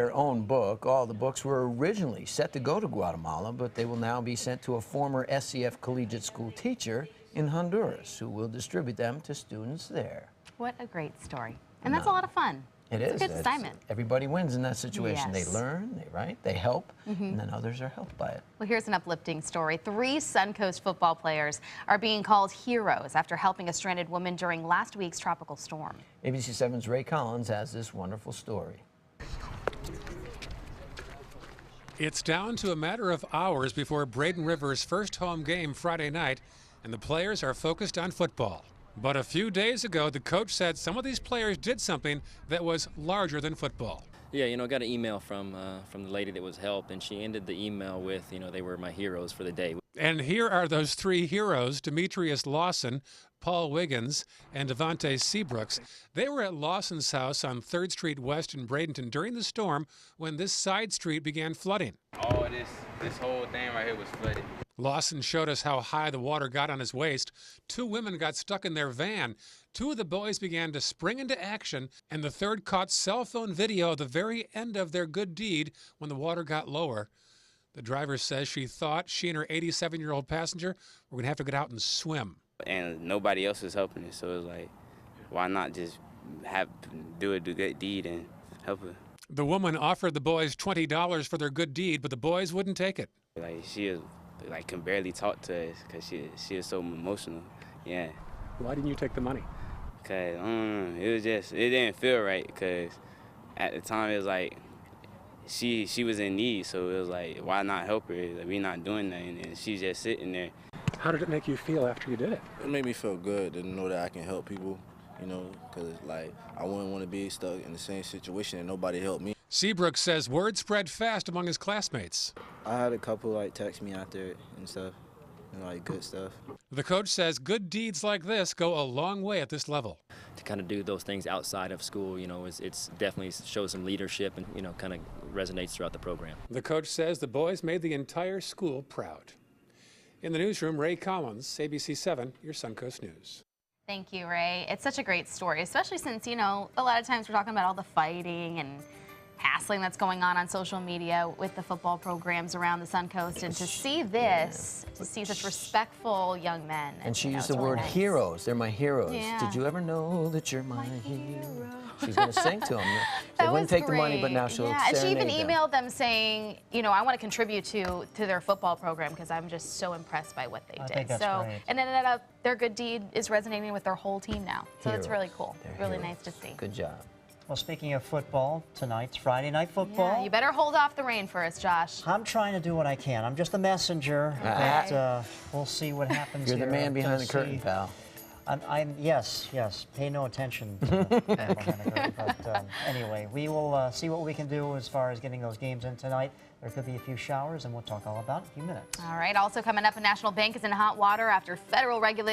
Their own book. All the books were originally set to go to Guatemala, but they will now be sent to a former SCF collegiate school teacher in Honduras, who will distribute them to students there. What a great story. And that's a lot of fun. It's a good assignment. Everybody wins in that situation. Yes. They learn, they write, they help, and then others are helped by it. Well, here's an uplifting story. 3 Suncoast football players are being called heroes after helping a stranded woman during last week's tropical storm. ABC 7's Ray Collins has this wonderful story. It's down to a matter of hours before Braden River's first home game Friday night, and the players are focused on football. But a few days ago, the coach said some of these players did something that was larger than football. Yeah, I got an email from the lady that was helped, and she ended the email with, they were my heroes for the day. And here are those 3 heroes, Demetrius Lawson, Paul Wiggins, and Devontae Seabrooks. They were at Lawson's house on 3rd Street West in Bradenton during the storm when this side street began flooding. All this whole thing right here was flooded. Lawson showed us how high the water got on his waist. 2 women got stuck in their van. 2 of the boys began to spring into action, and the third caught cell phone video of the very end of their good deed when the water got lower. The driver says she thought she and her 87-year-old passenger were going to have to get out and swim. And nobody else was helping us, so it was like, why not just do a good deed and help her? The woman offered the boys $20 for their good deed, but the boys wouldn't take it. Like, she was, can barely talk to us because she was so emotional. Yeah. Why didn't you take the money? Because it didn't feel right, because at the time it was like she was in need, so it was like, why not help her? Like, we're not doing that, and she's just sitting there. How did it make you feel after you did it? It made me feel good to know that I can help people, because I wouldn't want to be stuck in the same situation and nobody helped me. Seabrook says word spread fast among his classmates. I had a couple text me after it and stuff, and good stuff. The coach says good deeds like this go a long way at this level. To kind of do those things outside of school, it's definitely shows some leadership and, kind of resonates throughout the program. The coach says the boys made the entire school proud. In the newsroom, Ray Collins, ABC 7, your Suncoast News. Thank you, Ray. It's such a great story, especially since, a lot of times we're talking about all the fighting and hassling that's going on social media with the football programs around the Suncoast, and to see this, to see such respectful young men. And she used the word heroes. They're my heroes. Yeah. Did you ever know that you're my hero? She's going to sing to them. They That wouldn't was take the money, but now she'll and she even serenade them. emailed them saying, I want to contribute to their football program because I'm just so impressed by what they did. think that's great. And it ended up their good deed is resonating with their whole team now. So it's really Heroes. cool. They're Really heroes. nice to see. Good job. Well, speaking of football, tonight's Friday Night Football. Yeah, you better hold off the rain for us, Josh. I'm trying to do what I can. I'm just a messenger, but we'll see what happens You're here. the man behind the See- curtain, pal. Yes. Pay no attention to the man behind the curtain. But anyway, we will see what we can do as far as getting those games in tonight. There could be a few showers, and we'll talk all about it in a few minutes. All right, also coming up, a national bank is in hot water after federal regulators